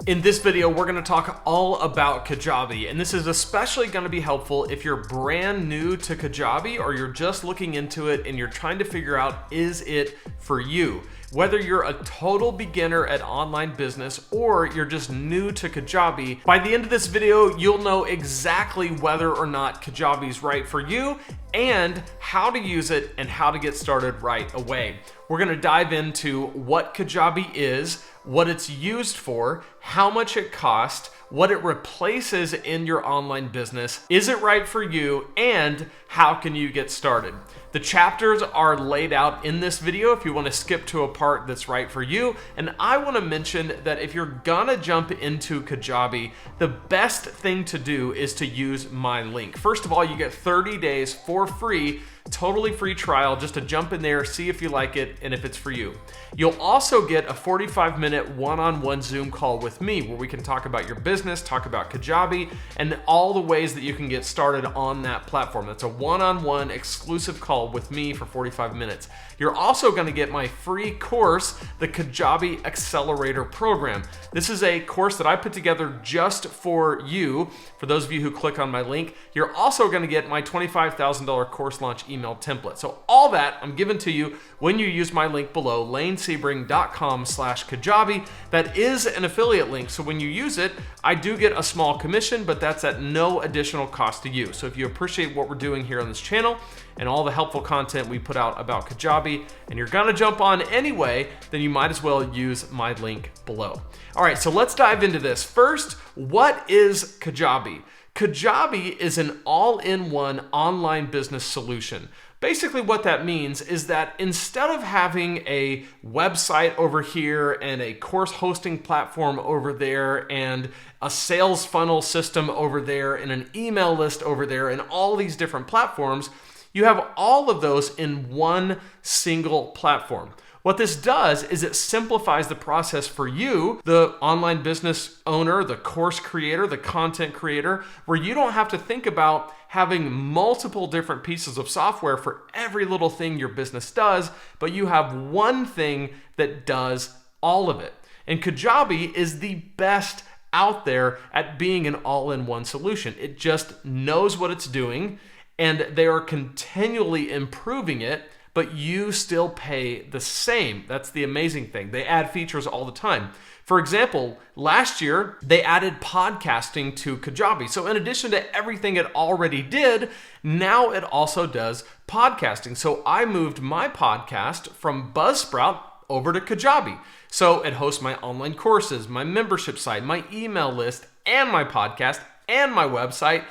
In this video, we're gonna talk all about Kajabi, and this is especially gonna be helpful if you're brand new to Kajabi or you're just looking into it and you're trying to figure out, is it for you? Whether you're a total beginner at online business or you're just new to Kajabi, by the end of this video, you'll know exactly whether or not Kajabi is right for you and how to use it and how to get started right away. We're gonna dive into what Kajabi is, what it's used for, how much it costs, what it replaces in your online business, is it right for you, and how can you get started. The chapters are laid out in this video if you want to skip to a part that's right for you. And I want to mention that if you're gonna jump into Kajabi, the best thing to do is to use my link. First of all, you get 30 days for free, totally free trial, just to jump in there, see if you like it and if it's for you. You'll also get a 45-minute one-on-one Zoom call with me where we can talk about your business, talk about Kajabi, and all the ways that you can get started on that platform. That's a one-on-one exclusive call with me for 45 minutes. You're also going to get my free course, the Kajabi Accelerator Program. This is a course that I put together just for you. For those of you who click on my link, you're also going to get my $25,000 course launch email template. So all that I'm giving to you when you use my link below, lanesebring.com/Kajabi. That is an affiliate link. So when you use it, I do get a small commission, but that's at no additional cost to you. So if you appreciate what we're doing here on this channel and all the helpful content we put out about Kajabi, and you're gonna jump on anyway, then you might as well use my link below. All right, so let's dive into this. First, what is Kajabi? Kajabi is an all-in-one online business solution. Basically what that means is that instead of having a website over here and a course hosting platform over there and a sales funnel system over there and an email list over there and all these different platforms, you have all of those in one single platform. What this does is it simplifies the process for you, the online business owner, the course creator, the content creator, where you don't have to think about having multiple different pieces of software for every little thing your business does, but you have one thing that does all of it. And Kajabi is the best out there at being an all-in-one solution. It just knows what it's doing, and they are continually improving it, but you still pay the same. That's the amazing thing. They add features all the time. For example, last year, they added podcasting to Kajabi. So in addition to everything it already did, now it also does podcasting. So I moved my podcast from Buzzsprout over to Kajabi. So it hosts my online courses, my membership site, my email list, and my podcast, and my website,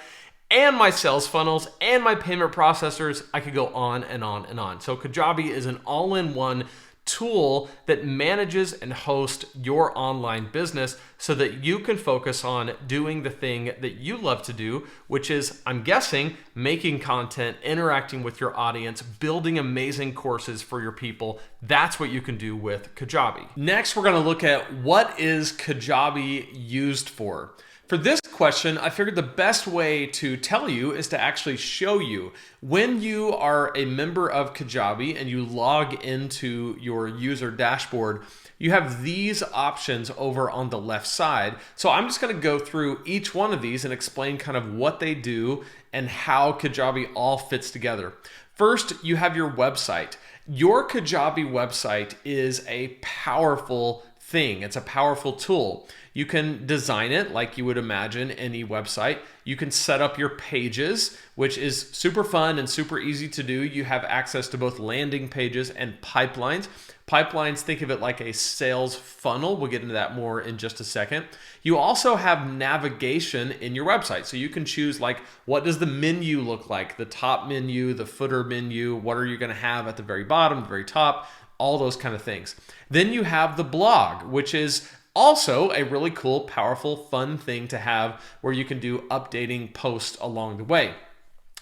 and my sales funnels, and my payment processors. I could go on and on and on. So Kajabi is an all-in-one tool that manages and hosts your online business so that you can focus on doing the thing that you love to do, which is, I'm guessing, making content, interacting with your audience, building amazing courses for your people. That's what you can do with Kajabi. Next, we're going to look at what is Kajabi used for. For this question, I figured the best way to tell you is to actually show you. When you are a member of Kajabi and you log into your user dashboard, you have these options over on the left side. So I'm just going to go through each one of these and explain kind of what they do and how Kajabi all fits together. First, you have your website. Your Kajabi website is a powerful thing. It's a powerful tool. You can design it like you would imagine any website. You can set up your pages, which is super fun and super easy to do. You have access to both landing pages and pipelines. Pipelines, think of it like a sales funnel. We'll get into that more in just a second. You also have navigation in your website. So you can choose like, what does the menu look like? The top menu, the footer menu, what are you gonna have at the very bottom, the very top, all those kind of things. Then you have the blog, which is also a really cool, powerful, fun thing to have where you can do updating posts along the way.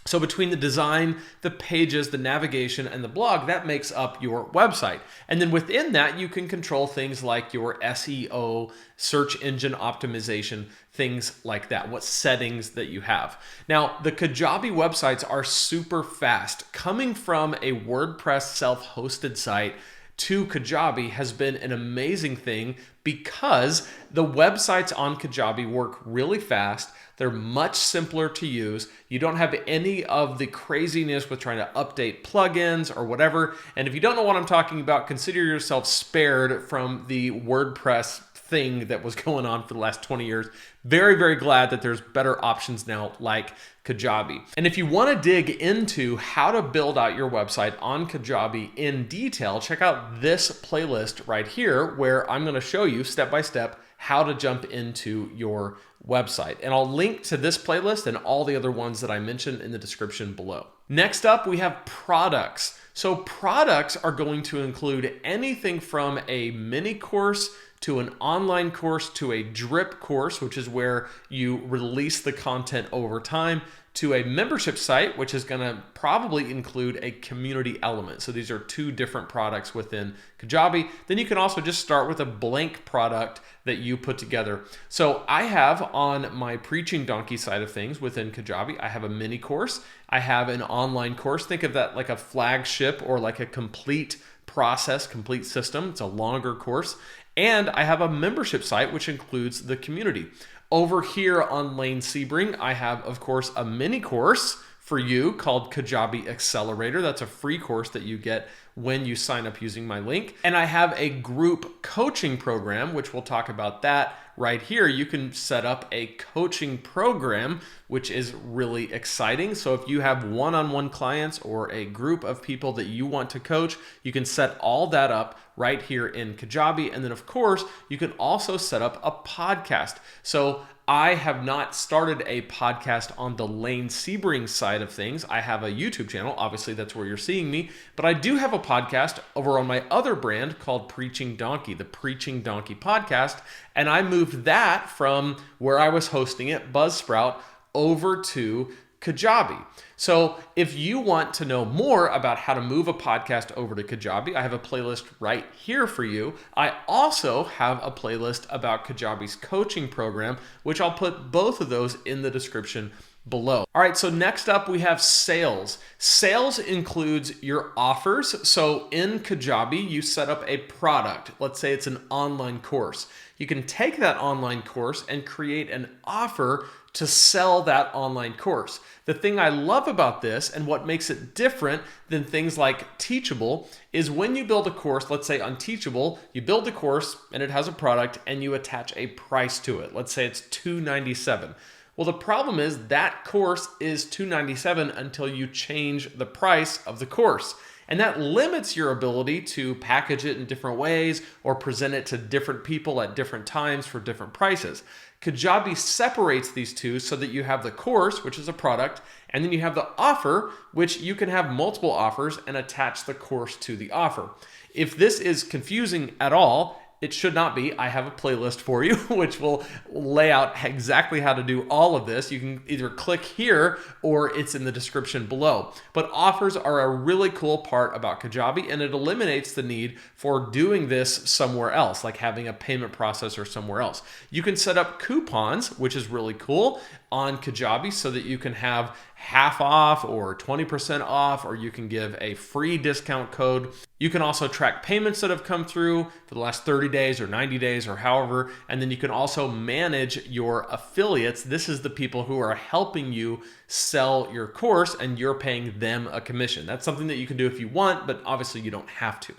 So between the design, the pages, the navigation, and the blog, that makes up your website. And then within that, you can control things like your SEO, search engine optimization, things like that, what settings that you have. Now, the Kajabi websites are super fast. Coming from a WordPress self-hosted site, to Kajabi has been an amazing thing because the websites on Kajabi work really fast. They're much simpler to use. You don't have any of the craziness with trying to update plugins or whatever. And if you don't know what I'm talking about, consider yourself spared from the WordPress thing that was going on for the last 20 years. Very, very glad that there's better options now like Kajabi. And if you want to dig into how to build out your website on Kajabi in detail, check out this playlist right here where I'm going to show you step by step how to jump into your website. And I'll link to this playlist and all the other ones that I mentioned in the description below. Next up, we have products. So products are going to include anything from a mini course to an online course to a drip course, which is where you release the content over time, to a membership site, which is going to probably include a community element. So these are two different products within Kajabi. Then you can also just start with a blank product that you put together. So I have on my Preaching Donkey side of things within Kajabi, I have a mini course. I have an online course. Think of that like a flagship or like a complete process, complete system. It's a longer course. And I have a membership site, which includes the community. Over here on Lane Sebring, I have, of course, a mini course for you called Kajabi Accelerator. That's a free course that you get when you sign up using my link. And I have a group coaching program, which we'll talk about that right here. You can set up a coaching program, which is really exciting. So if you have one-on-one clients or a group of people that you want to coach, you can set all that up right here in Kajabi. And then of course, you can also set up a podcast. So I have not started a podcast on the Lane Sebring side of things. I have a YouTube channel. Obviously, that's where you're seeing me. But I do have a podcast over on my other brand called Preaching Donkey, the Preaching Donkey podcast. And I moved that from where I was hosting it, Buzzsprout, over to Kajabi. So if you want to know more about how to move a podcast over to Kajabi, I have a playlist right here for you. I also have a playlist about Kajabi's coaching program, which I'll put both of those in the description below. All right, so next up we have sales. Sales includes your offers. So in Kajabi, you set up a product. Let's say it's an online course. You can take that online course and create an offer to sell that online course. The thing I love about this and what makes it different than things like Teachable is when you build a course, let's say on Teachable, you build the course and it has a product and you attach a price to it. Let's say it's $297. Well, the problem is that course is $297 until you change the price of the course. And that limits your ability to package it in different ways or present it to different people at different times for different prices. Kajabi separates these two so that you have the course, which is a product, and then you have the offer, which you can have multiple offers and attach the course to the offer. If this is confusing at all, it should not be. I have a playlist for you, which will lay out exactly how to do all of this. You can either click here or it's in the description below. But offers are a really cool part about Kajabi, and it eliminates the need for doing this somewhere else, like having a payment processor somewhere else. You can set up coupons, which is really cool, on Kajabi so that you can have half off or 20% off, or you can give a free discount code. You can also track payments that have come through for the last 30 days or 90 days or however, and then you can also manage your affiliates. This is the people who are helping you sell your course and you're paying them a commission. That's something that you can do if you want, but obviously you don't have to.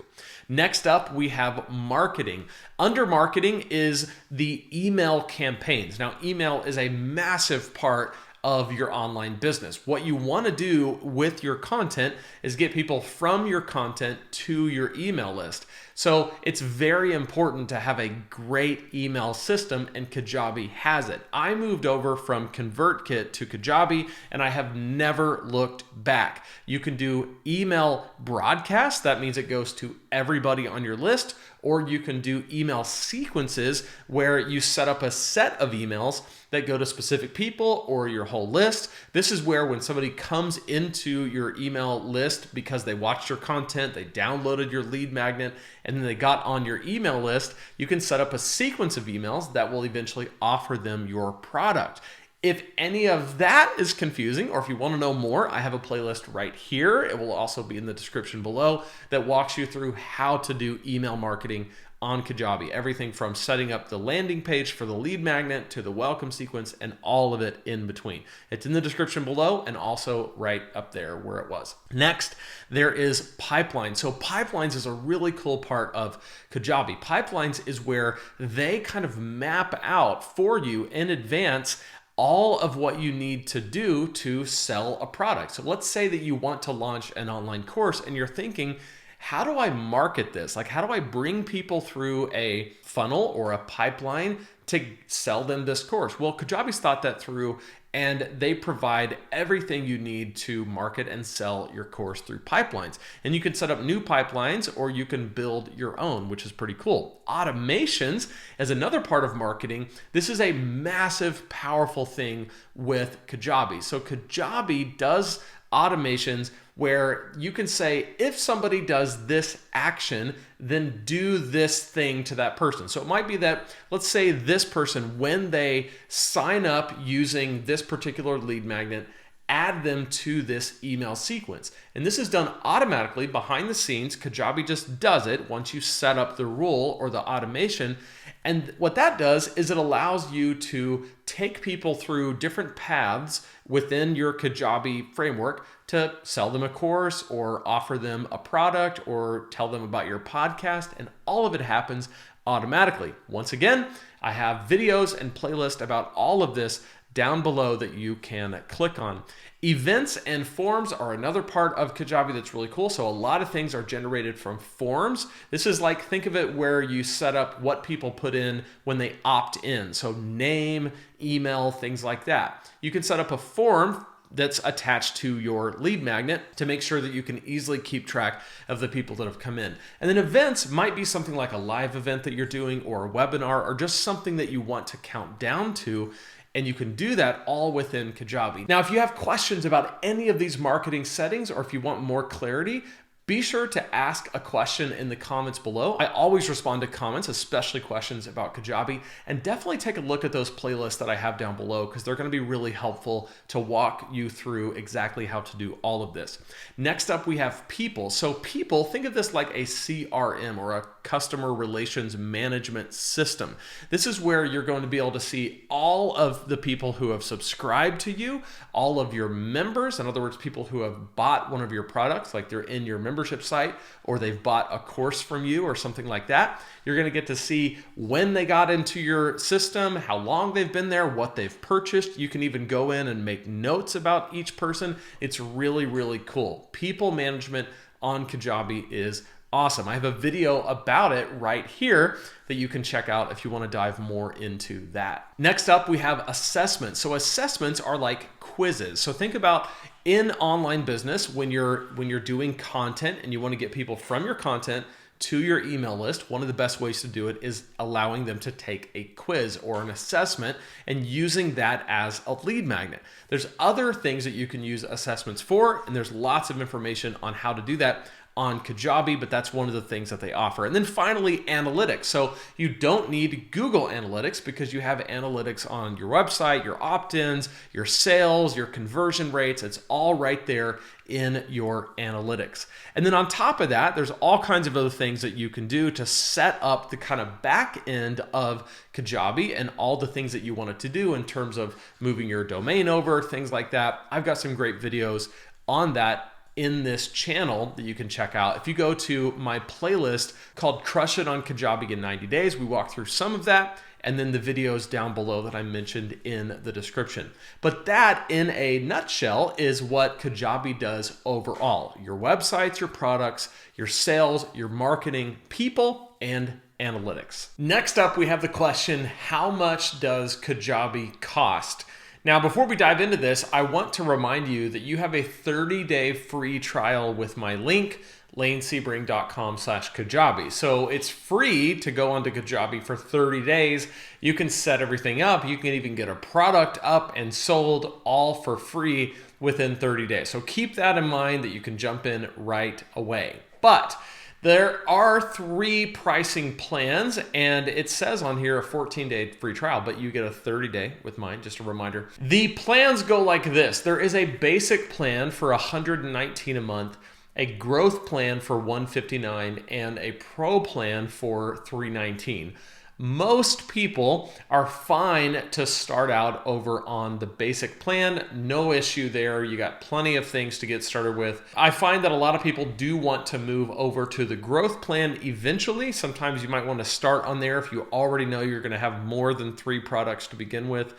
Next up, we have marketing. Under marketing is the email campaigns. Now, email is a massive part of your online business. What you want to do with your content is get people from your content to your email list. So it's very important to have a great email system, and Kajabi has it. I moved over from ConvertKit to Kajabi, and I have never looked back. You can do email broadcast. That means it goes to everybody on your list, or you can do email sequences where you set up a set of emails that go to specific people or your whole list. This is where when somebody comes into your email list because they watched your content, they downloaded your lead magnet, and then they got on your email list, you can set up a sequence of emails that will eventually offer them your product. If any of that is confusing, or if you want to know more, I have a playlist right here. It will also be in the description below that walks you through how to do email marketing on Kajabi. Everything from setting up the landing page for the lead magnet to the welcome sequence and all of it in between. It's in the description below and also right up there where it was. Next, there is pipelines. So pipelines is a really cool part of Kajabi. Pipelines is where they kind of map out for you in advance all of what you need to do to sell a product. So let's say that you want to launch an online course and you're thinking, how do I market this? Like, how do I bring people through a funnel or a pipeline to sell them this course? Well, Kajabi's thought that through, and they provide everything you need to market and sell your course through pipelines. And you can set up new pipelines or you can build your own, which is pretty cool. Automations is another part of marketing. This is a massive, powerful thing with Kajabi. So Kajabi does automations where you can say, if somebody does this action, then do this thing to that person. So it might be that, let's say this person, when they sign up using this particular lead magnet, add them to this email sequence. And this is done automatically behind the scenes. Kajabi just does it once you set up the rule or the automation. And what that does is it allows you to take people through different paths within your Kajabi framework to sell them a course or offer them a product or tell them about your podcast. And all of it happens automatically. Once again, I have videos and playlists about all of this down below that you can click on. Events and forms are another part of Kajabi that's really cool. So a lot of things are generated from forms. This is like, think of it where you set up what people put in when they opt in. So name, email, things like that. You can set up a form that's attached to your lead magnet to make sure that you can easily keep track of the people that have come in. And then events might be something like a live event that you're doing or a webinar or just something that you want to count down to. And you can do that all within Kajabi. Now, if you have questions about any of these marketing settings, or if you want more clarity, be sure to ask a question in the comments below. I always respond to comments, especially questions about Kajabi, and definitely take a look at those playlists that I have down below because they're going to be really helpful to walk you through exactly how to do all of this. Next up, we have people. So people, think of this like a CRM or a customer relations management system. This is where you're going to be able to see all of the people who have subscribed to you, all of your members, in other words, people who have bought one of your products, like they're in your membership site or they've bought a course from you or something like that. You're going to get to see when they got into your system, how long they've been there, what they've purchased. You can even go in and make notes about each person. It's really, really cool. People management on Kajabi is awesome. I have a video about it right here that you can check out if you want to dive more into that. Next up, we have assessments. So assessments are like quizzes. So think about in online business when you're doing content and you want to get people from your content to your email list, one of the best ways to do it is allowing them to take a quiz or an assessment and using that as a lead magnet. There's other things that you can use assessments for, and there's lots of information on how to do that on Kajabi, but that's one of the things that they offer. And then finally, analytics. So you don't need Google Analytics because you have analytics on your website, your opt-ins, your sales, your conversion rates. It's all right there in your analytics. And then on top of that, there's all kinds of other things that you can do to set up the kind of back end of Kajabi and all the things that you want it to do in terms of moving your domain over, things like that. I've got some great videos on that in this channel that you can check out. If you go to my playlist called Crush It on Kajabi in 90 Days, we walk through some of that and then the videos down below that I mentioned in the description. But that, in a nutshell, is what Kajabi does overall. Your websites, your products, your sales, your marketing, people, and analytics. Next up, we have the question, how much does Kajabi cost? Now, before we dive into this, I want to remind you that you have a 30-day free trial with my link, lanesebring.com/Kajabi. So it's free to go onto Kajabi for 30 days. You can set everything up. You can even get a product up and sold all for free within 30 days. So keep that in mind that you can jump in right away. But There are 3 pricing plans, and it says on here a 14-day free trial, but you get a 30-day with mine, just a reminder. The plans go like this. There is a basic plan for $119 a month, a growth plan for $159, and a pro plan for $319. Most people are fine to start out over on the basic plan. No issue there. You got plenty of things to get started with. I find that a lot of people do want to move over to the growth plan eventually. Sometimes you might want to start on there if you already know you're going to have more than 3 products to begin with.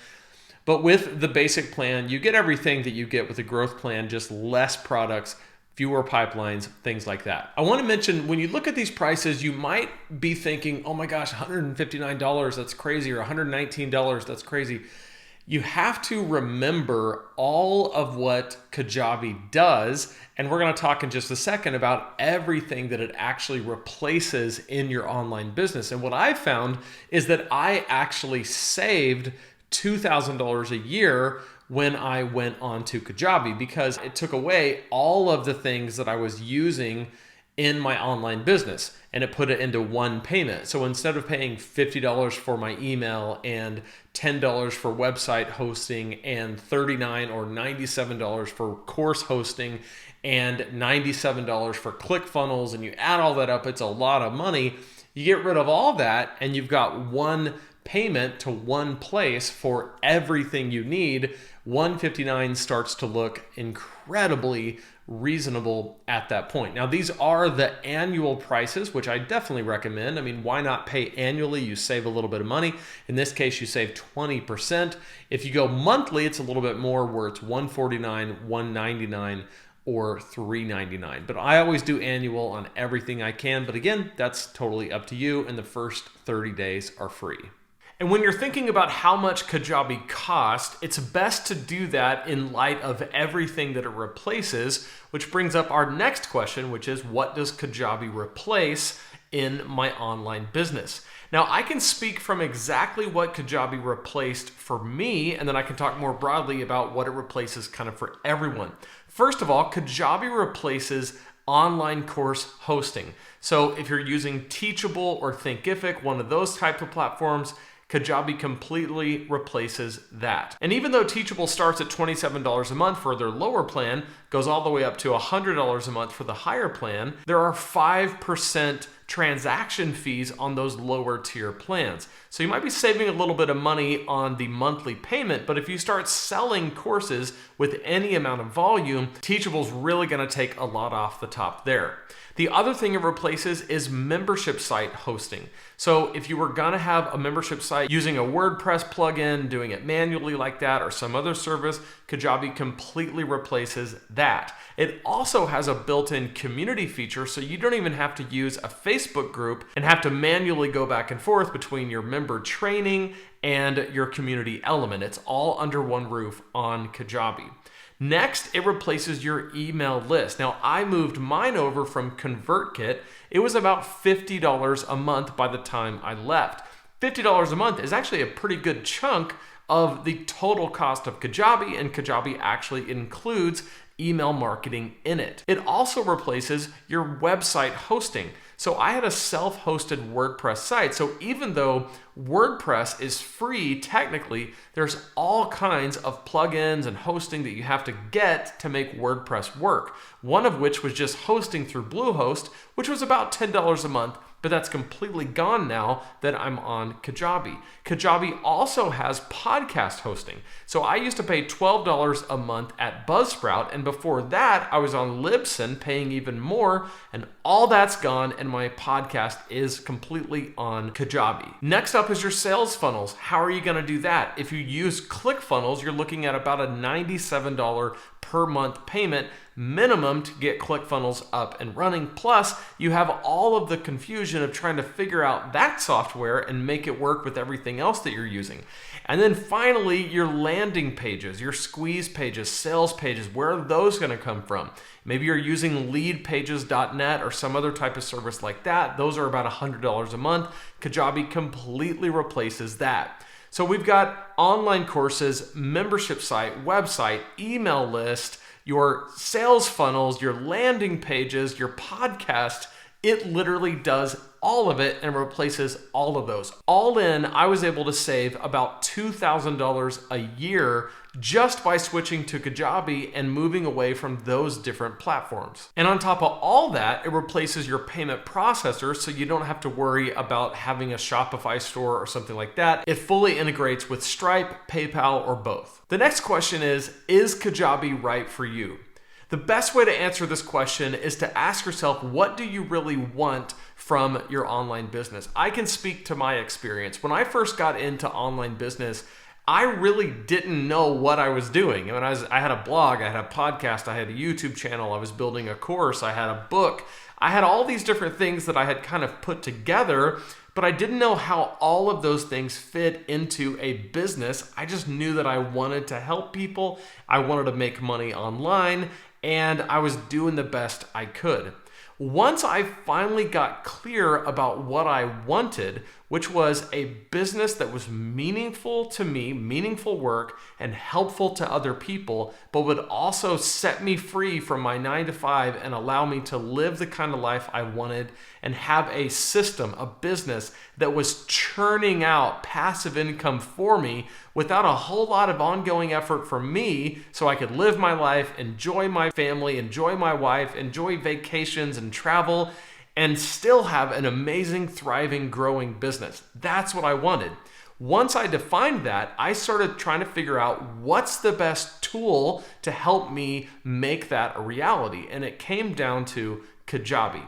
But with the basic plan, you get everything that you get with the growth plan, just less products, fewer pipelines, things like that. I want to mention, when you look at these prices, you might be thinking, oh my gosh, $159, that's crazy, or $119, that's crazy. You have to remember all of what Kajabi does, and we're going to talk in just a second about everything that it actually replaces in your online business. And what I found is that I actually saved $2,000 a year when I went on to Kajabi, because it took away all of the things that I was using in my online business and it put it into one payment. So instead of paying $50 for my email and $10 for website hosting and $39 or $97 for course hosting and $97 for ClickFunnels, and you add all that up, it's a lot of money. You get rid of all that and you've got one payment to one place for everything you need. $159 starts to look incredibly reasonable at that point. Now, these are the annual prices, which I definitely recommend. I mean, why not pay annually? You save a little bit of money. In this case, you save 20%. If you go monthly, it's a little bit more, where it's $149, $199, or $399. But I always do annual on everything I can. But again, that's totally up to you, and the first 30 days are free. And when you're thinking about how much Kajabi costs, it's best to do that in light of everything that it replaces, which brings up our next question, which is, what does Kajabi replace in my online business? Now, I can speak from exactly what Kajabi replaced for me, and then I can talk more broadly about what it replaces kind of for everyone. First of all, Kajabi replaces online course hosting. So if you're using Teachable or Thinkific, one of those type of platforms, Kajabi completely replaces that. And even though Teachable starts at $27 a month for their lower plan, goes all the way up to $100 a month for the higher plan, there are 5% transaction fees on those lower tier plans. So you might be saving a little bit of money on the monthly payment, but if you start selling courses with any amount of volume, Teachable's really going to take a lot off the top there. The other thing it replaces is membership site hosting. So if you were gonna have a membership site using a WordPress plugin, doing it manually like that, or some other service, Kajabi completely replaces that. It also has a built-in community feature, so you don't even have to use a Facebook group and have to manually go back and forth between your member training and your community element. It's all under one roof on Kajabi. Next, it replaces your email list. Now, I moved mine over from ConvertKit. It was about $50 a month by the time I left. $50 a month is actually a pretty good chunk of the total cost of Kajabi, and Kajabi actually includes email marketing in it. It also replaces your website hosting. So I had a self-hosted WordPress site. So even though WordPress is free, technically, there's all kinds of plugins and hosting that you have to get to make WordPress work. One of which was just hosting through Bluehost, which was about $10 a month, but that's completely gone now that I'm on Kajabi. Kajabi also has podcast hosting. So I used to pay $12 a month at Buzzsprout, and before that, I was on Libsyn paying even more, and all that's gone, and my podcast is completely on Kajabi. Next up is your sales funnels. How are you gonna do that? If you use ClickFunnels, you're looking at about a $97 per month payment minimum to get ClickFunnels up and running. Plus, you have all of the confusion of trying to figure out that software and make it work with everything else that you're using. And then finally, your landing pages, your squeeze pages, sales pages, where are those going to come from? Maybe you're using leadpages.net or some other type of service like that. Those are about $100 a month. Kajabi completely replaces that. So we've got online courses, membership site, website, email list, your sales funnels, your landing pages, your podcast, It literally does all of it and replaces all of those. All in, I was able to save about $2,000 a year just by switching to Kajabi and moving away from those different platforms. And on top of all that, it replaces your payment processor, so you don't have to worry about having a Shopify store or something like that. It fully integrates with Stripe, PayPal, or both. The next question is Kajabi right for you? The best way to answer this question is to ask yourself, what do you really want from your online business? I can speak to my experience. When I first got into online business, I really didn't know what I was doing. I had a blog, I had a podcast, I had a YouTube channel, I was building a course, I had a book. I had all these different things that I had kind of put together, but I didn't know how all of those things fit into a business. I just knew that I wanted to help people, I wanted to make money online, and I was doing the best I could. Once I finally got clear about what I wanted, which was a business that was meaningful to me, meaningful work, and helpful to other people, but would also set me free from my 9-to-5 and allow me to live the kind of life I wanted and have a system, a business that was churning out passive income for me without a whole lot of ongoing effort from me, so I could live my life, enjoy my family, enjoy my wife, enjoy vacations and travel, and still have an amazing, thriving, growing business. That's what I wanted. Once I defined that, I started trying to figure out what's the best tool to help me make that a reality. And it came down to Kajabi.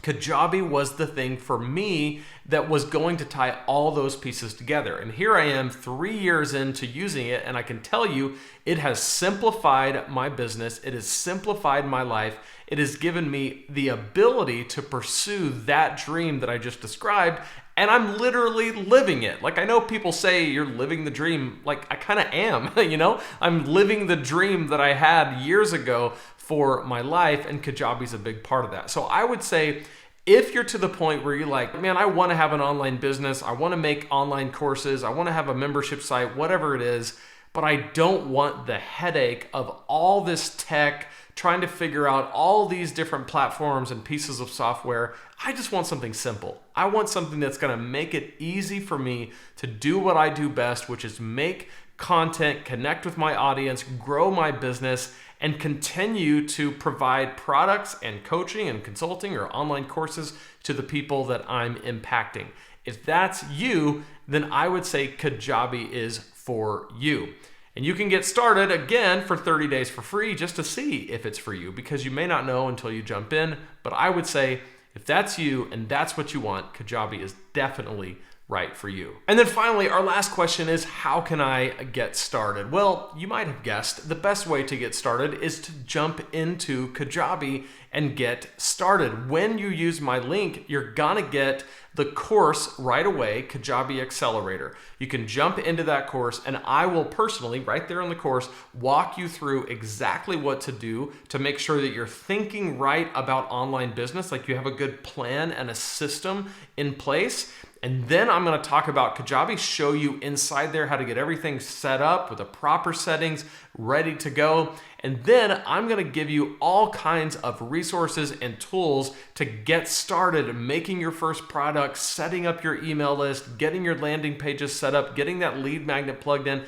Kajabi was the thing for me that was going to tie all those pieces together. And here I am 3 years into using it, and I can tell you it has simplified my business. It has simplified my life. It has given me the ability to pursue that dream that I just described, and I'm literally living it. Like, I know people say you're living the dream. Like, I kind of am, you know? I'm living the dream that I had years ago for my life, and Kajabi's a big part of that. So I would say, if you're to the point where you're like, man, I want to have an online business, I want to make online courses, I want to have a membership site, whatever it is, but I don't want the headache of all this tech, trying to figure out all these different platforms and pieces of software. I just want something simple. I want something that's going to make it easy for me to do what I do best, which is make content, connect with my audience, grow my business, and continue to provide products and coaching and consulting or online courses to the people that I'm impacting. If that's you, then I would say Kajabi is for you. And you can get started again for 30 days for free just to see if it's for you, because you may not know until you jump in. But I would say if that's you and that's what you want, Kajabi is definitely right for you. And then finally, our last question is, how can I get started? Well, you might have guessed, the best way to get started is to jump into Kajabi and get started. When you use my link, you're gonna get the course right away, Kajabi Accelerator. You can jump into that course, and I will personally, right there in the course, walk you through exactly what to do to make sure that you're thinking right about online business, like you have a good plan and a system in place. And then I'm going to talk about Kajabi, show you inside there how to get everything set up with the proper settings, ready to go. And then I'm going to give you all kinds of resources and tools to get started making your first product, setting up your email list, getting your landing pages set up, getting that lead magnet plugged in.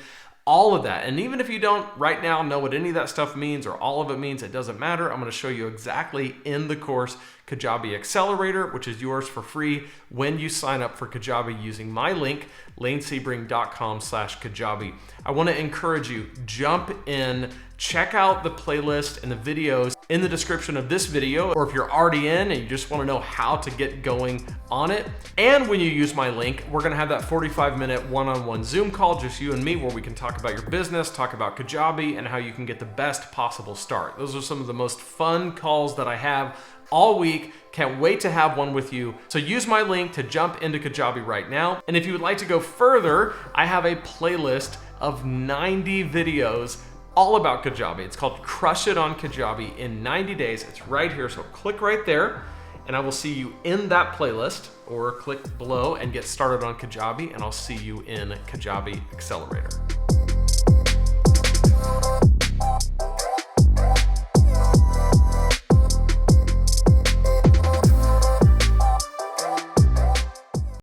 All of that. And even if you don't right now know what any of that stuff means or all of it means, it doesn't matter. I'm going to show you exactly in the course Kajabi Accelerator, which is yours for free when you sign up for Kajabi using my link, lanesebring.com/Kajabi. I want to encourage you, jump in, check out the playlist and the videos in the description of this video, or if you're already in and you just want to know how to get going on it. And when you use my link, we're going to have that 45-minute one-on-one Zoom call, just you and me, where we can talk about your business, talk about Kajabi, and how you can get the best possible start. Those are some of the most fun calls that I have all week. Can't wait to have one with you. So use my link to jump into Kajabi right now. And if you would like to go further, I have a playlist of 90 videos all about Kajabi. It's called Crush It on Kajabi in 90 days. It's right here, so click right there, and I will see you in that playlist, or click below and get started on Kajabi, and I'll see you in Kajabi Accelerator.